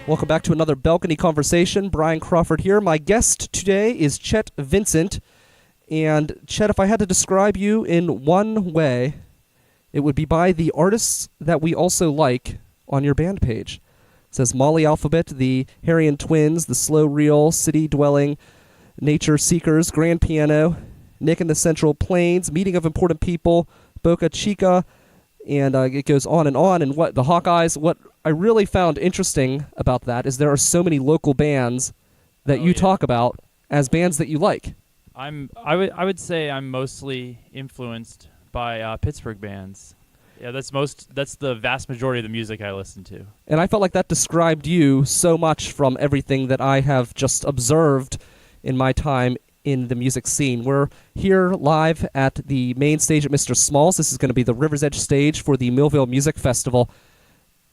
Welcome back to another Balcony Conversation. Brian Crawford here. My guest today is Chet Vincent. And Chet, if I had to describe you in one way, it would be by the artists that we also like on your band page. It says Molly Alphabet, the Harrian Twins, the Slow Reel, City Dwelling, Nature Seekers, Grand Piano, Nick and the Central Plains, Meeting of Important People, Boca Chica, and it goes on. And what the Hawkeyes, what I really found interesting about that is there are so many local bands that you talk about as bands that you like. I would say I'm mostly influenced by Pittsburgh bands. Yeah, that's the vast majority of the music I listen to. And I felt like that described you so much from everything that I have just observed in my time in the music scene. We're here live at the main stage at Mr. Smalls. This is going to be the River's Edge stage for the Millvale Music Festival.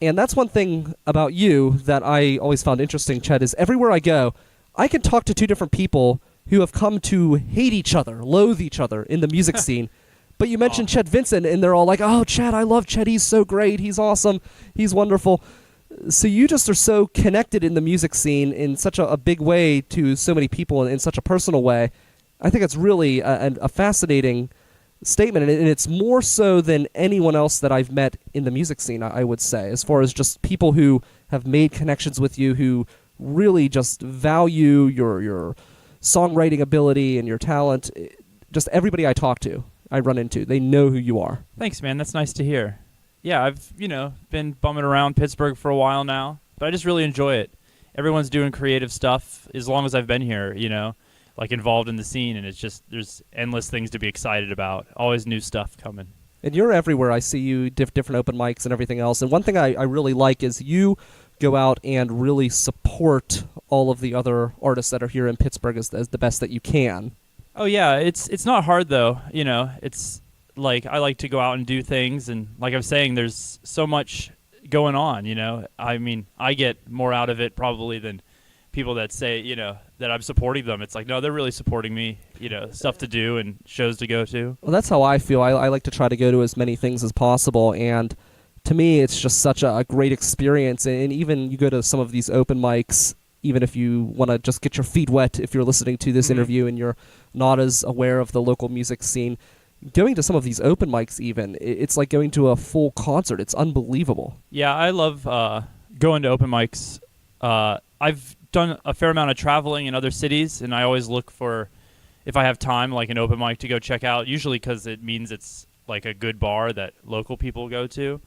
And that's one thing about you that I always found interesting, Chet, is everywhere I go, I can talk to two different people who have come to hate each other, loathe each other in the music scene. But you mentioned Chet Vincent, and they're all like, oh, Chet, I love Chet. He's so great. He's awesome. He's wonderful. So you just are so connected in the music scene in such a big way to so many people in such a personal way. I think it's really a fascinating statement, and it's more so than anyone else that I've met in the music scene, I would say, as far as just people who have made connections with you, who really just value your songwriting ability and your talent. Just everybody I talk to, I run into, they know who you are. Thanks, man. That's nice to hear. Yeah, I've, been bumming around Pittsburgh for a while now, but I just really enjoy it. Everyone's doing creative stuff as long as I've been here, like involved in the scene, and it's just there's endless things to be excited about. Always new stuff coming. And you're everywhere. I see you different open mics and everything else. And one thing I really like is you go out and really support all of the other artists that are here in Pittsburgh as the best that you can. Oh yeah, it's not hard though. It's like I like to go out and do things, and like I was saying, there's so much going on. I mean, I get more out of it probably than people that say, that I'm supporting them. It's like, no, they're really supporting me, stuff to do and shows to go to. Well, that's how I feel. I like to try to go to as many things as possible, and to me, it's just such a great experience. And even you go to some of these open mics, even if you want to just get your feet wet, if you're listening to this interview and you're not as aware of the local music scene, going to some of these open mics even, it's like going to a full concert. It's unbelievable. Yeah, I love going to open mics. I've done a fair amount of traveling in other cities, and I always look for, if I have time, like an open mic to go check out, usually because it means it's like a good bar that local people go to.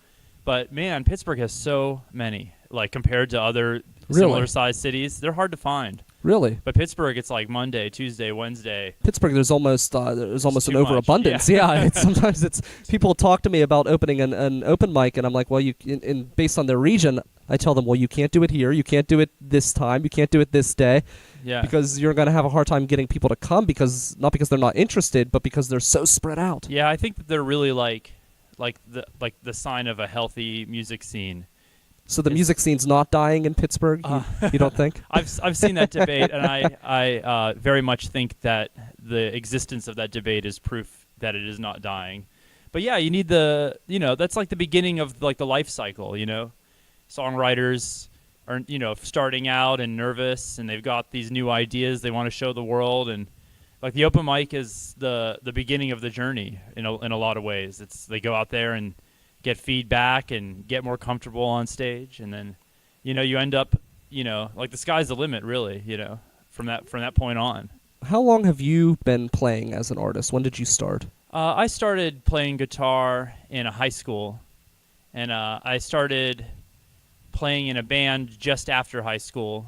But man, Pittsburgh has so many, like compared to other similar-sized cities. They're hard to find. Really? But Pittsburgh, it's like Monday, Tuesday, Wednesday. Pittsburgh, there's almost an overabundance. Yeah, sometimes it's people talk to me about opening an open mic, and I'm like, well, based on their region, I tell them, well, you can't do it here, you can't do it this time, you can't do it this day, because you're going to have a hard time getting people to come not because they're not interested, but because they're so spread out. Yeah, I think that they're really like the sign of a healthy music scene. So the music scene's not dying in Pittsburgh, you don't think? I've seen that debate, and I very much think that the existence of that debate is proof that it is not dying. But yeah, you need that's like the beginning of like the life cycle, Songwriters are, starting out and nervous, and they've got these new ideas they want to show the world, and like the open mic is the beginning of the journey in a lot of ways. They go out there and get feedback and get more comfortable on stage, and then you end up like the sky's the limit really, from that point on. How long have you been playing as an artist? When did you start? I started playing guitar in a high school, and I started playing in a band just after high school,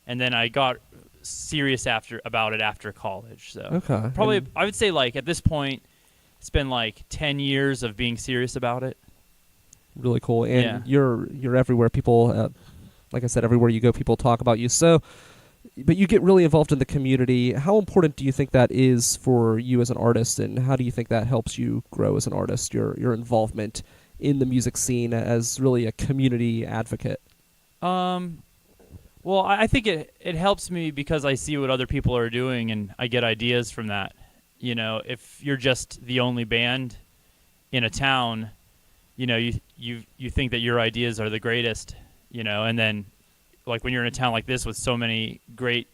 and then I got serious about it after college. So okay. Probably I would say like at this point it's been like 10 years of being serious about it. Really cool. And you're everywhere. People, like I said, everywhere you go, people talk about you. So, but you get really involved in the community. How important do you think that is for you as an artist, and how do you think that helps you grow as an artist, your involvement in the music scene as really a community advocate? Well, I think it helps me because I see what other people are doing, and I get ideas from that. If you're just the only band in a town, you think that your ideas are the greatest, and then like when you're in a town like this with so many great,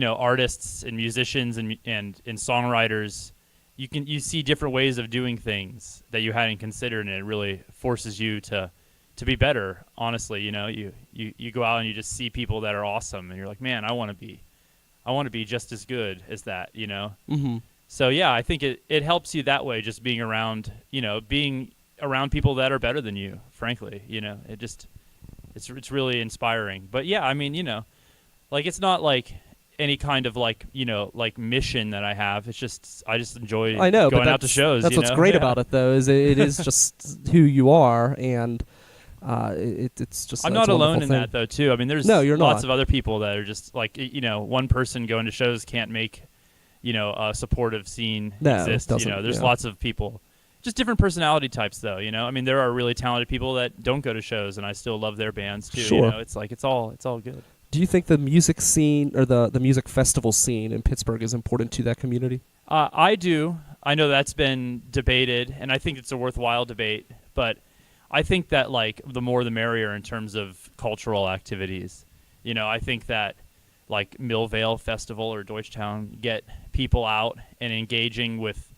artists and musicians and songwriters, you see different ways of doing things that you hadn't considered, and it really forces you to be better. Honestly, you go out and you just see people that are awesome, and you're like, man, I want to be just as good as that, Mm-hmm. So yeah, I think it helps you that way, just being around people that are better than you. Frankly, it's really inspiring. But yeah, I mean, like it's not like any kind of like mission that I have. It's just I just enjoy going out to shows. That's what's great about it, though, is it is just who you are, and it's just. I'm not alone in that, though. Too. I mean, there's lots of other people that are just like one person going to shows can't make a supportive scene exist. There's lots of people. Just different personality types, though. I mean, there are really talented people that don't go to shows, and I still love their bands too. Sure. It's like it's all good. Do you think the music scene or the music festival scene in Pittsburgh is important to that community? I do. I know that's been debated, and I think it's a worthwhile debate. But I think that like the more the merrier in terms of cultural activities. I think that like Millvale Festival or Deutschtown get people out and engaging with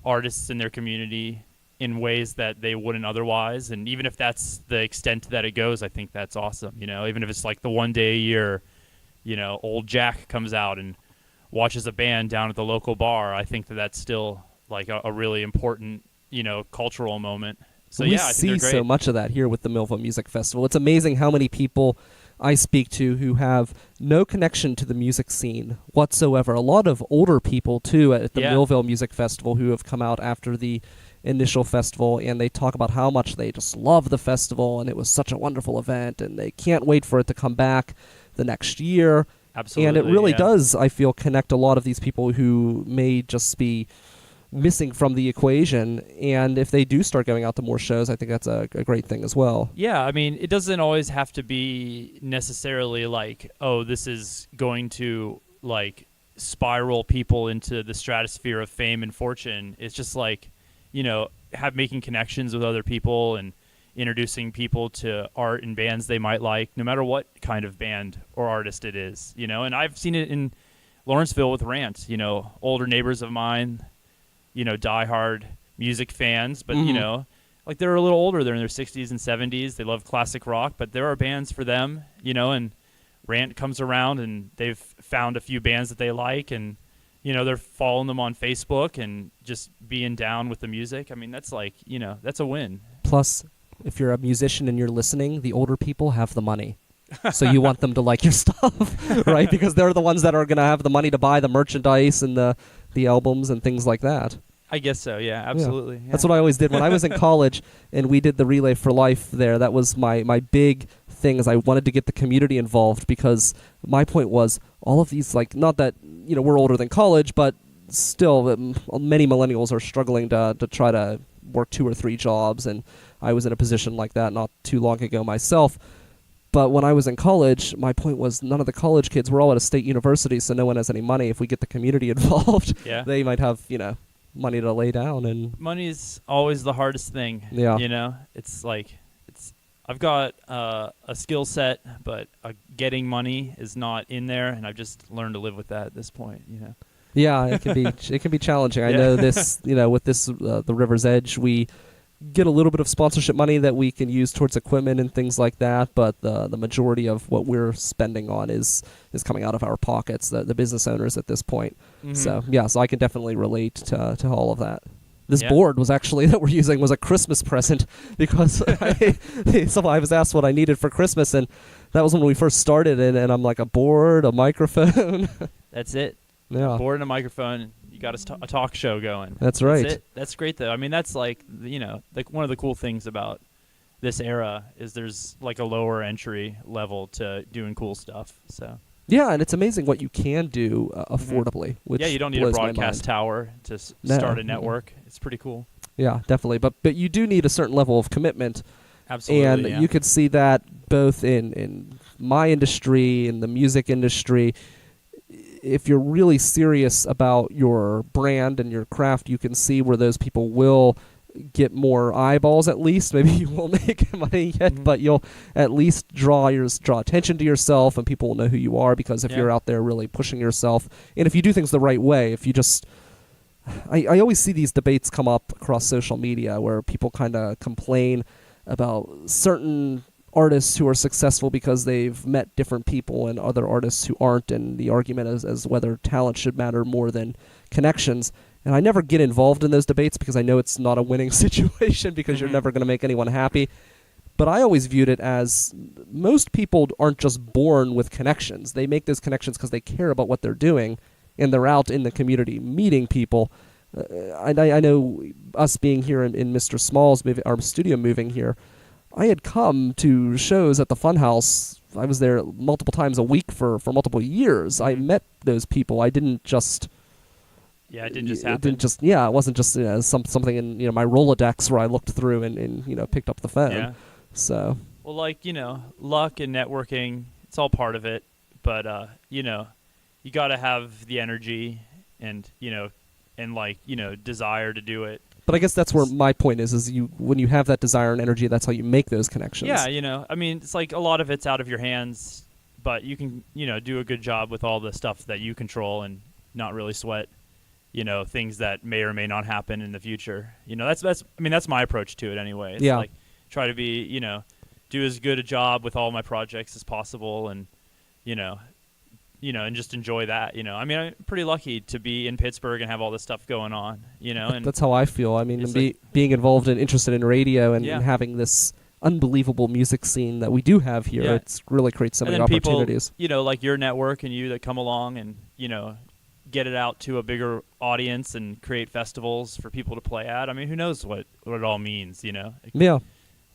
artists in their community in ways that they wouldn't otherwise, and even if that's the extent that it goes, I think that's awesome. Even if it's like the one day a year, old Jack comes out and watches a band down at the local bar, I think that's still like a really important cultural moment. So we I think see they're great. So much of that here with the Millvale Music Festival. It's amazing how many people I speak to who have no connection to the music scene whatsoever. A lot of older people, too, at the Millvale Music Festival who have come out after the initial festival, and they talk about how much they just love the festival, and it was such a wonderful event, and they can't wait for it to come back the next year. Absolutely. And it really does, I feel, connect a lot of these people who may just be missing from the equation, and if they do start going out to more shows, I think that's a great thing as well. Yeah, I mean, it doesn't always have to be necessarily like, oh, this is going to like spiral people into the stratosphere of fame and fortune. It's just like, making connections with other people and introducing people to art and bands they might like, no matter what kind of band or artist it is, and I've seen it in Lawrenceville with Rant, older neighbors of mine, diehard music fans, but like they're a little older. They're in their 60s and 70s. They love classic rock, but there are bands for them, and Rant comes around and they've found a few bands that they like, and they're following them on Facebook and just being down with the music. I mean, that's like, that's a win. Plus, if you're a musician and you're listening, the older people have the money. So you want them to like your stuff, right? Because they're the ones that are going to have the money to buy the merchandise and the albums and things like that. I guess so, yeah, absolutely. Yeah. That's what I always did when I was in college and we did the Relay for Life there. That was my big thing, is I wanted to get the community involved, because my point was all of these, like, not that, we're older than college, but still many millennials are struggling to try to work 2 or 3 jobs, and I was in a position like that not too long ago myself. But when I was in college, my point was none of the college kids, we're all at a state university, so no one has any money. If we get the community involved, they might have, money to lay down. And money's always the hardest thing. Yeah. It's like, I've got a skill set, but getting money is not in there, and I've just learned to live with that at this point, Yeah, it can be challenging. I know this, with this, the River's Edge, we get a little bit of sponsorship money that we can use towards equipment and things like that, but the majority of what we're spending on is coming out of our pockets, the business owners at this point. Mm-hmm. So I can definitely relate to all of that. This board was actually that we're using was a Christmas present, because I was asked what I needed for Christmas, and that was when we first started, and I'm like, a board, a microphone. That's it. Yeah. A board and a microphone. You got a talk show going. That's right. That's it. That's great, though. I mean, that's like, like one of the cool things about this era is there's like a lower entry level to doing cool stuff. So. Yeah, and it's amazing what you can do affordably. Which you don't need a broadcast tower to start a network. It's pretty cool. Yeah, definitely. But you do need a certain level of commitment. Absolutely. And you could see that both in my industry, in the music industry. If you're really serious about your brand and your craft, you can see where those people will get more eyeballs at least. Maybe you won't make money yet, but you'll at least draw attention to yourself, and people will know who you are, because if you're out there really pushing yourself, and if you do things the right way, if you just... I always see these debates come up across social media where people kind of complain about certain artists who are successful because they've met different people and other artists who aren't, and the argument is as whether talent should matter more than connections. And I never get involved in those debates because I know it's not a winning situation, because you're never going to make anyone happy. But I always viewed it as most people aren't just born with connections. They make those connections because they care about what they're doing, and they're out in the community meeting people. I know us being here in Mr. Small's, our studio moving here, I had come to shows at the Funhouse. I was there multiple times a week for multiple years. I met those people. I didn't just... Yeah, it didn't just happen. It wasn't just something in my Rolodex where I looked through and picked up the phone. Yeah. So... Well, luck and networking, it's all part of it. But, you got to have the energy and, desire to do it. But I guess that's where my point is when you have that desire and energy, that's how you make those connections. Yeah, it's like a lot of it's out of your hands, but you can, do a good job with all the stuff that you control and not really sweat, things that may or may not happen in the future. That's my approach to it anyway. It's like try to be, do as good a job with all my projects as possible, and, and just enjoy that, I'm pretty lucky to be in Pittsburgh and have all this stuff going on, and that's how I feel. Being involved and interested in radio and having this unbelievable music scene that we do have here, it's really creates so many opportunities. People, like your network and you that come along and, get it out to a bigger audience and create festivals for people to play at. Who knows what it all means, Yeah.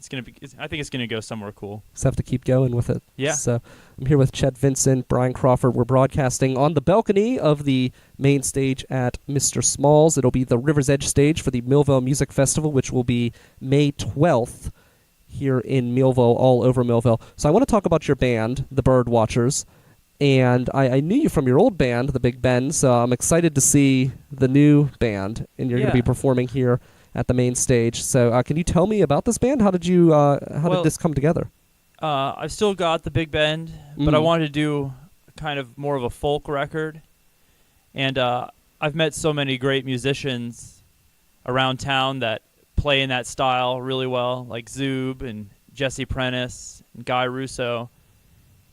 I think it's gonna go somewhere cool. Just have to keep going with it. Yeah. So I'm here with Chet Vincent, Brian Crawford. We're broadcasting on the balcony of the main stage at Mr. Small's. It'll be the River's Edge stage for the Millvale Music Festival, which will be May 12th here in Millvale, all over Millvale. So I want to talk about your band, the Birdwatchers. And I knew you from your old band, the Big Ben, so I'm excited to see the new band, and you're going to be performing here at the main stage. So can you tell me about this band? How did this come together? I've still got the Big Bend, but I wanted to do kind of more of a folk record. And I've met so many great musicians around town that play in that style really well, like Zoob and Jesse Prentice and Guy Russo.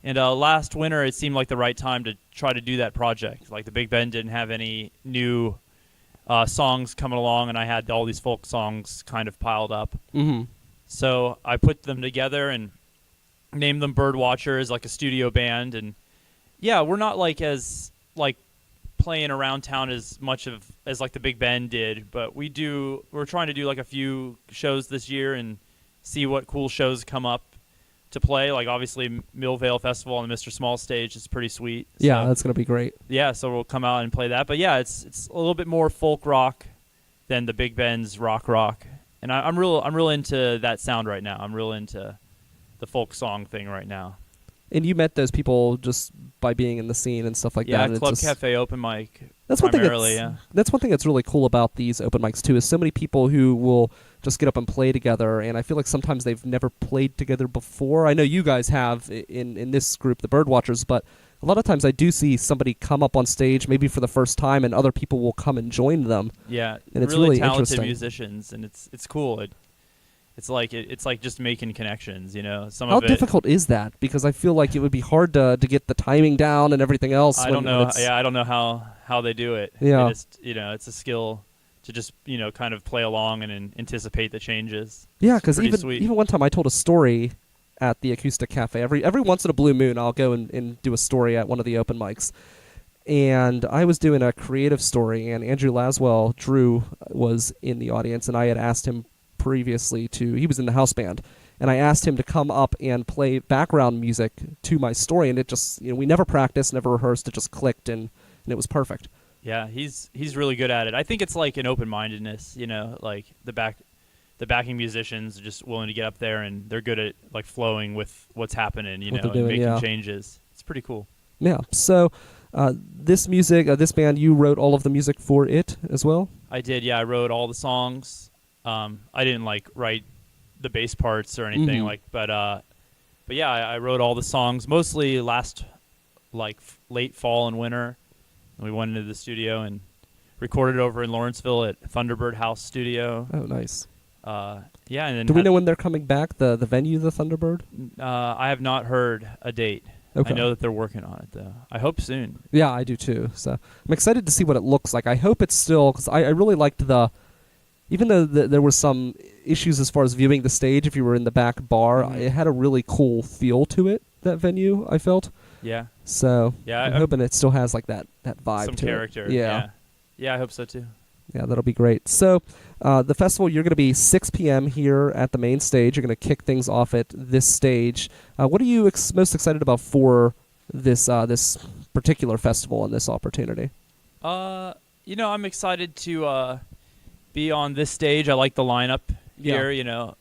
And last winter, it seemed like the right time to try to do that project. Like the Big Ben didn't have any new songs coming along, and I had all these folk songs kind of piled up. Mm-hmm. So I put them together and named them Birdwatcher as like a studio band. And yeah, we're not as playing around town as much as like the Big Ben did, but we're trying to do like a few shows this year and see what cool shows come up to play. Like obviously Millvale Festival on the Mr. Small stage is pretty sweet. Yeah, that's going to be great. Yeah, so we'll come out and play that. But yeah, it's a little bit more folk rock than the Big Ben's rock. And I'm real into that sound right now. I'm real into the folk song thing right now. And you met those people just by being in the scene and stuff like that. Yeah, Club Cafe open mic. That's one thing that's really cool about these open mics too, is so many people who will just get up and play together, and I feel like sometimes they've never played together before. I know you guys have in this group, the Birdwatchers, but a lot of times I do see somebody come up on stage maybe for the first time, and other people will come and join them. Yeah, and it's really talented interesting. Musicians, and it's cool. It's like just making connections, How difficult is that? Because I feel like it would be hard to get the timing down and everything else. I don't know. Yeah, I don't know how they do it. Yeah, it's a skill to just kind of play along and anticipate the changes. Yeah, because even one time I told a story at the Acoustic Cafe. Every once in a blue moon, I'll go and do a story at one of the open mics. And I was doing a creative story, and Andrew Laswell, Drew, was in the audience, and I had asked him previously he was in the house band, and I asked him to come up and play background music to my story, and it just, we never practiced, never rehearsed, it just clicked, and it was perfect. Yeah, he's really good at it. I think it's like an open-mindedness, like the backing musicians are just willing to get up there, and they're good at like flowing with what's happening, and making changes. It's pretty cool. Yeah. So this band, you wrote all of the music for it as well? I did, yeah. I wrote all the songs. I didn't like write the bass parts or anything but yeah, I wrote all the songs mostly last late fall and winter. We went into the studio and recorded over in Lawrenceville at Thunderbird House Studio. Oh, nice. Yeah, and then do we know when they're coming back? The venue, the Thunderbird. I have not heard a date. Okay. I know that they're working on it though. I hope soon. Yeah, I do too. So I'm excited to see what it looks like. I hope it's still, because I really liked even though there were some issues as far as viewing the stage, if you were in the back bar, it had a really cool feel to it, that venue, I felt. Yeah. So yeah, I'm hoping it still has like that vibe some to character. it. Yeah. Yeah, I hope so too. Yeah, that'll be great. So the festival, you're going to be 6 p.m. here at the main stage. You're going to kick things off at this stage. What are you most excited about for this particular festival and this opportunity? I'm excited to be on this stage. I like the lineup here.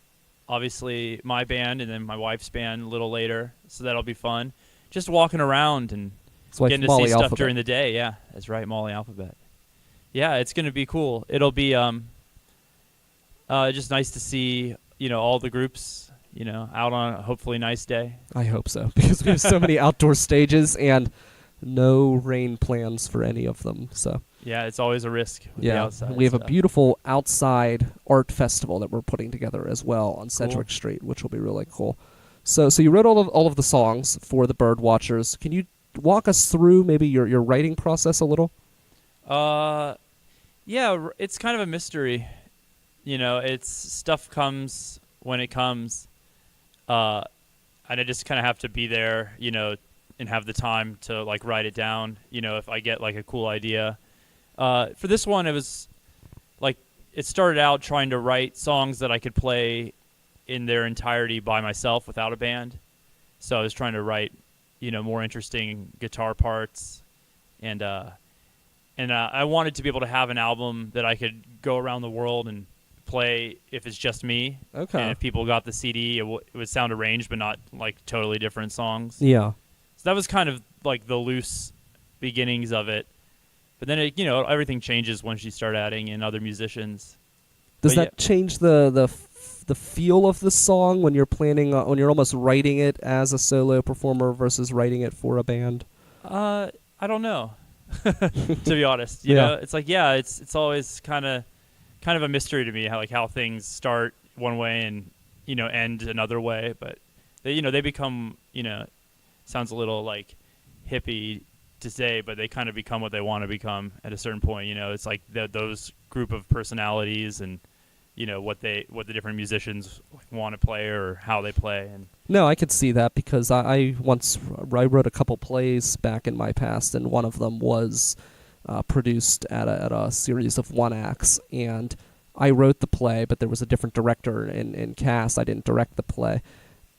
Obviously my band and then my wife's band a little later, so that'll be fun. Just walking around and getting to see stuff during the day. Yeah, that's right, Molly Alphabet. Yeah, it's going to be cool. It'll be just nice to see all the groups out on a hopefully nice day. I hope so, because we have so many outdoor stages and no rain plans for any of them. So yeah, it's always a risk with the outside. We have a beautiful outside art festival that we're putting together as well on Sedgwick Street, which will be really cool. So you wrote all of the songs for the Birdwatchers. Can you walk us through maybe your writing process a little? Yeah, it's kind of a mystery. It's stuff comes when it comes, and I just kind of have to be there, and have the time to write it down. If I get a cool idea. For this one, it was it started out trying to write songs that I could play in their entirety by myself without a band. So I was trying to write, more interesting guitar parts, and I wanted to be able to have an album that I could go around the world and play if it's just me. Okay. And if people got the CD, it would sound arranged, but not totally different songs. Yeah. So that was kind of the loose beginnings of it. But then everything changes once you start adding in other musicians. Does that change the feel of the song when you're planning when you're almost writing it as a solo performer versus writing it for a band? I don't know. To be honest, you know, it's it's always kind of a mystery to me how things start one way and end another way, but they become sounds a little hippie to say, but they kind of become what they want to become at a certain point. It's those group of personalities and what the different musicians want to play or how they play. And no, I could see that because I wrote a couple plays back in my past, and one of them was produced at a series of one acts, and I wrote the play, but there was a different director and cast. I didn't direct the play,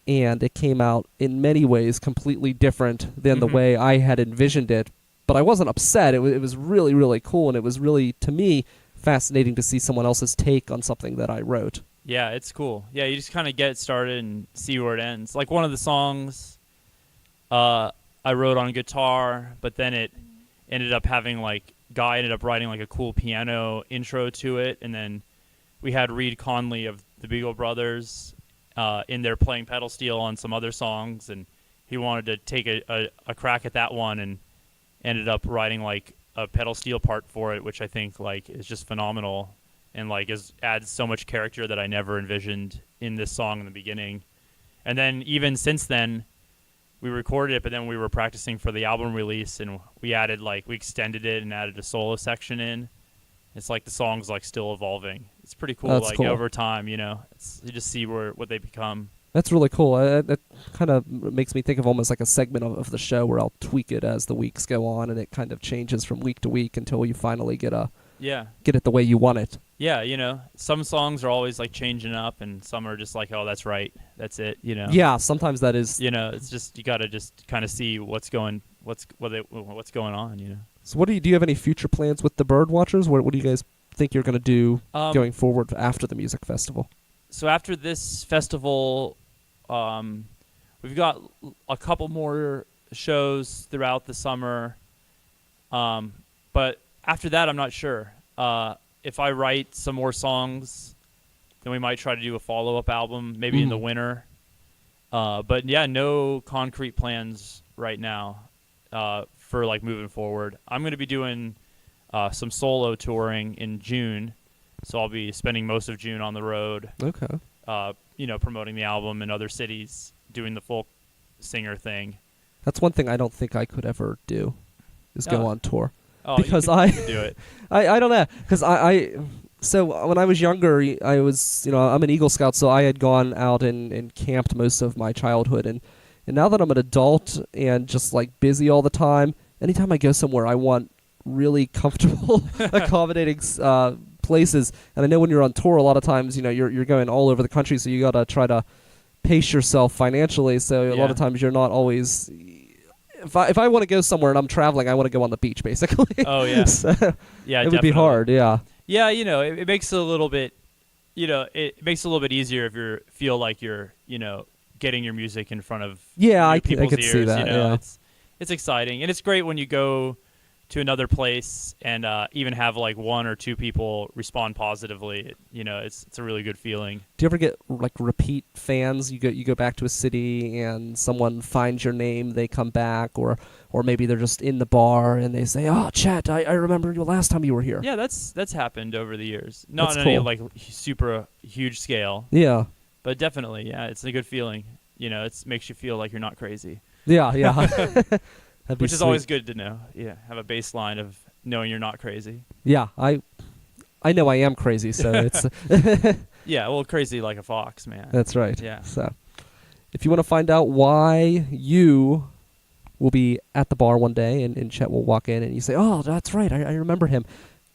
and it came out in many ways completely different than the way I had envisioned it. But I wasn't upset. It was really, really cool, and it was really, to me, fascinating to see someone else's take on something that I wrote. Yeah, it's cool. Yeah, you just kind of get it started and see where it ends. One of the songs I wrote on guitar, but then it ended up having Guy ended up writing a cool piano intro to it, and then we had Reed Conley of the Beagle Brothers in there playing pedal steel on some other songs, and he wanted to take a crack at that one and ended up writing a pedal steel part for it, which I think is just phenomenal and adds so much character that I never envisioned in this song in the beginning. And then even since then, we recorded it, but then we were practicing for the album release, and we added we extended it and added a solo section in. It's the song's still evolving. It's pretty cool. That's cool. Over time, you just see what they become. That's really cool. That kind of makes me think of almost like a segment of the show where I'll tweak it as the weeks go on, and it kind of changes from week to week until you finally get it the way you want it. Yeah, some songs are always changing up, and some are just oh, that's right, that's it. Yeah, sometimes that is. It's just you got to just kind of see what's going on. So, do you have any future plans with the Birdwatchers? What do you guys think you're going to do going forward after the music festival? So after this festival, we've got a couple more shows throughout the summer, but after that, I'm not sure. If I write some more songs Then we might try to do a follow-up album, maybe in the winter. But yeah, no concrete plans right now for like moving forward. I'm going to be doing some solo touring in June, so I'll be spending most of June on the road. Okay. Promoting the album in other cities, doing the folk singer thing. That's one thing I don't think I could ever do, is go on tour. Oh, because you could do it. I don't know, because so when I was younger, I was, I'm an Eagle Scout, so I had gone out and camped most of my childhood, and now that I'm an adult and just like busy all the time, anytime I go somewhere, I want really comfortable, accommodating places. And I know when you're on tour, a lot of times, you're going all over the country, so you got to try to pace yourself financially. So a lot of times you're not always. If I want to go somewhere and I'm traveling, I want to go on the beach, basically. Oh yeah. So yeah, it would be hard. Yeah. Yeah, it makes it a little bit, it makes it a little bit easier if you feel like you're, getting your music in front of people's could ears. See that. Yeah. It's exciting, and it's great when you go to another place and even have like one or two people respond positively. It's a really good feeling. Do you ever get like repeat fans? You go back to a city and someone finds your name, they come back, or maybe they're just in the bar and they say, "Oh, Chet, I remember you last time you were here." Yeah, that's happened over the years. Not That's on any like super huge scale. Yeah. But definitely, yeah, it's a good feeling. It makes you feel like you're not crazy. Yeah. Which is always good to know. Yeah, have a baseline of knowing you're not crazy. Yeah, I know I am crazy, so it's yeah, well, crazy like a fox, man. That's right. Yeah. So, if you want to find out why you will be at the bar one day and Chet will walk in and you say, "Oh, that's right, I remember him,"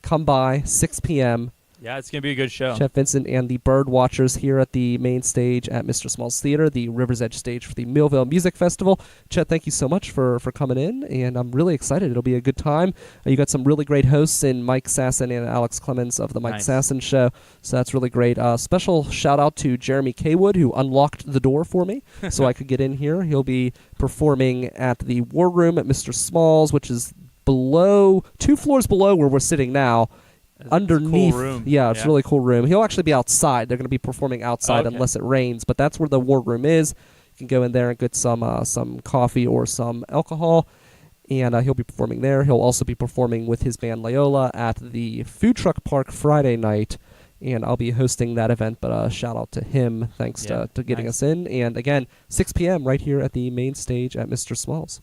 come by 6 p.m. Yeah, it's going to be a good show. Chet Vincent and the Birdwatchers here at the main stage at Mr. Small's Theater, the River's Edge stage for the Millvale Music Festival. Chet, thank you so much for coming in, and I'm really excited. It'll be a good time. You got some really great hosts in Mike Sasson and Alex Clemens of the Mike Sasson Show, so that's really great. Special shout-out to Jeremy Kaywood, who unlocked the door for me so I could get in here. He'll be performing at the War Room at Mr. Small's, which is below, 2 floors below where we're sitting now. Underneath, it's a cool room. It's a really cool room. He'll actually be outside. They're going to be performing outside unless it rains, but that's where the War Room is. You can go in there and get some coffee or some alcohol, and he'll be performing there. He'll also be performing with his band Loyola at the Food Truck Park Friday night, and I'll be hosting that event, but shout out to him. Thanks to getting us in. And again, 6 p.m. right here at the main stage at Mr. Small's.